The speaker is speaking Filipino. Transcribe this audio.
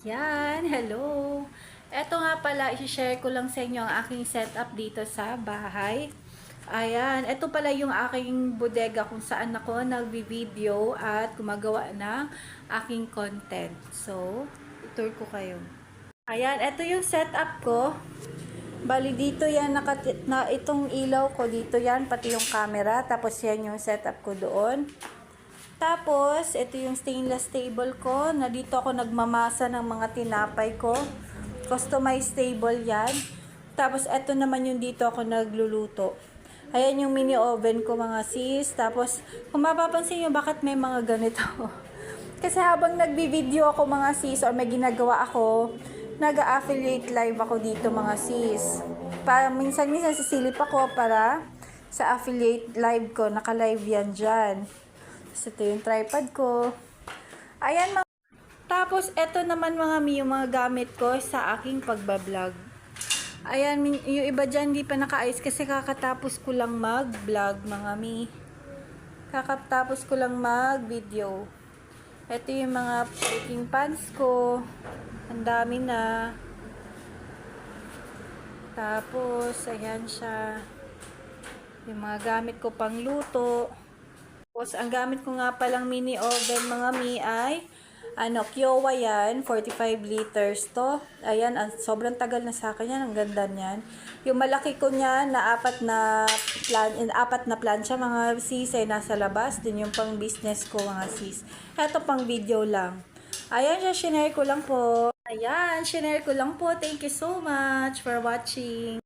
Yan, hello. Eto nga pala, i-share ko lang sa inyo ang aking setup dito sa bahay. Ayan, eto pala yung aking bodega kung saan ako nagbi-video at gumagawa ng aking content. So, i-tour ko kayo. Ayan, eto yung setup ko. Bali dito yan, itong ilaw ko dito yan, pati yung camera. Tapos yan yung setup ko doon. Tapos, ito yung stainless table ko, na dito ako nagmamasa ng mga tinapay ko. Customized table yan. Tapos, ito naman yung dito ako nagluluto. Ayan yung mini oven ko mga sis. Tapos, kung mapapansin nyo, bakit may mga ganito? Kasi habang nagbi-video ako mga sis, or may ginagawa ako, nag-affiliate live ako dito mga sis. Minsan sisilip ako para sa affiliate live ko. Naka-live yan dyan. So, ito yung tripod ko. Ayan mga. Tapos, ito naman mga mi, yung mga gamit ko sa aking pagbablog. Ayan, yung iba dyan hindi pa naka-ayos kasi kakatapos ko lang mag-vlog mga mi. Kakatapos ko lang mag-video. Ito yung mga baking pans ko. Ang dami na. Tapos, ayan siya. Yung mga gamit ko pang luto. Tapos, ang gamit ko nga palang mini oven mga mi ay Kiowa yan, 45 liters to. Ayan, sobrang tagal na sa akin yan, ang ganda niyan. Yung malaki ko niyan na apat na plancha mga sis ay nasa labas. Din yung pang business ko mga sis. Ito pang video lang. Ayan siya, shinare ko lang po. Ayan, shinare ko lang po. Thank you so much for watching.